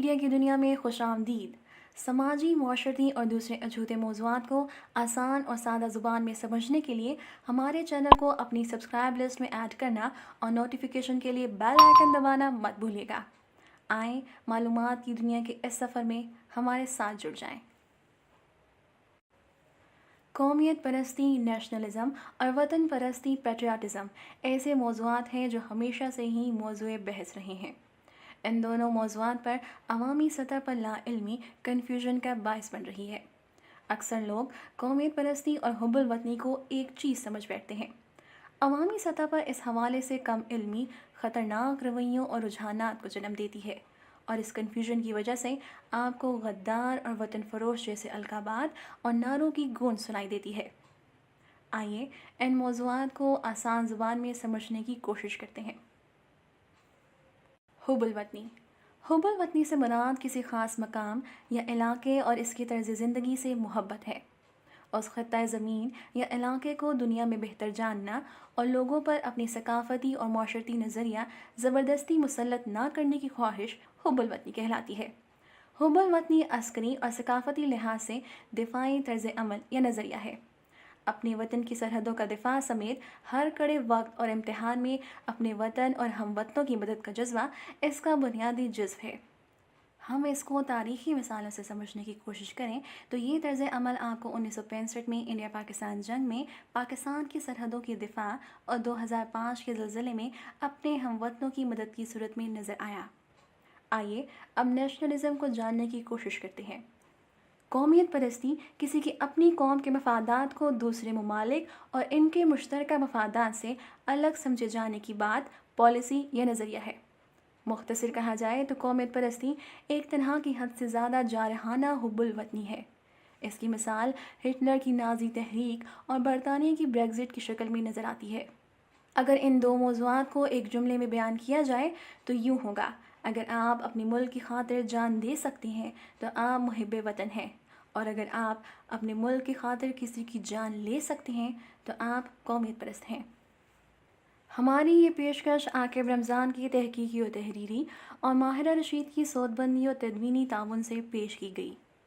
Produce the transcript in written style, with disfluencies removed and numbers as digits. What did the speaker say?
Media کی دنیا میں خوش آمدید۔ سماجی، معاشرتی اور دوسرے اچھوتے موضوعات کو آسان اور سادہ زبان میں سمجھنے کے لیے ہمارے چینل کو اپنی سبسکرائب لسٹ میں ایڈ کرنا اور نوٹیفیکیشن کے لیے بیل آئیکن دبانا مت بھولیے گا۔ آئیں معلومات کی دنیا کے اس سفر میں ہمارے ساتھ جڑ جائیں۔ قومیت پرستی، نیشنلزم اور وطن پرستی، پیٹریاٹزم ایسے موضوعات ہیں جو ہمیشہ سے ہی موضوع بحث رہے ہیں۔ ان دونوں موضوعات پر عوامی سطح پر لا علمی کنفیوژن کا باعث بن رہی ہے۔ اکثر لوگ قومیت پرستی اور حب الوطنی کو ایک چیز سمجھ بیٹھتے ہیں۔ عوامی سطح پر اس حوالے سے کم علمی خطرناک رویوں اور رجحانات کو جنم دیتی ہے، اور اس کنفیوژن کی وجہ سے آپ کو غدار اور وطن فروش جیسے القابات اور نعروں کی گونج سنائی دیتی ہے۔ آئیے ان موضوعات کو آسان زبان میں سمجھنے کی کوشش کرتے ہیں۔ حب الوطنی۔ حب الوطنی سے مراد کسی خاص مقام یا علاقے اور اس کی طرز زندگی سے محبت ہے۔ اس خطۂ زمین یا علاقے کو دنیا میں بہتر جاننا اور لوگوں پر اپنی ثقافتی اور معاشرتی نظریہ زبردستی مسلط نہ کرنے کی خواہش حب الوطنی کہلاتی ہے۔ حب الوطنی عسکری اور ثقافتی لحاظ سے دفاعی طرز عمل یا نظریہ ہے۔ اپنے وطن کی سرحدوں کا دفاع سمیت ہر کڑے وقت اور امتحان میں اپنے وطن اور ہم وطنوں کی مدد کا جذبہ اس کا بنیادی جزو ہے۔ ہم اس کو تاریخی مثالوں سے سمجھنے کی کوشش کریں تو یہ طرز عمل آپ کو 1965 میں انڈیا پاکستان جنگ میں پاکستان کی سرحدوں کی دفاع اور 2005 کے زلزلے میں اپنے ہم وطنوں کی مدد کی صورت میں نظر آیا۔ آئیے اب نیشنلزم کو جاننے کی کوشش کرتے ہیں۔ قومیت پرستی کسی کی اپنی قوم کے مفادات کو دوسرے ممالک اور ان کے مشترکہ مفادات سے الگ سمجھے جانے کی بات، پالیسی یا نظریہ ہے۔ مختصر کہا جائے تو قومیت پرستی ایک تنہا کی حد سے زیادہ جارحانہ حب الوطنی ہے۔ اس کی مثال ہٹلر کی نازی تحریک اور برطانیہ کی بریگزٹ کی شکل میں نظر آتی ہے۔ اگر ان دو موضوعات کو ایک جملے میں بیان کیا جائے تو یوں ہوگا: اگر آپ اپنے ملک کی خاطر جان دے سکتے ہیں تو آپ محب وطن ہیں، اور اگر آپ اپنے ملک کی خاطر کسی کی جان لے سکتے ہیں تو آپ قومیت پرست ہیں۔ ہماری یہ پیشکش عاقب رمضان کی تحقیقی و تحریری اور ماہرہ رشید کی صوت بندی و تدوینی تعاون سے پیش کی گئی۔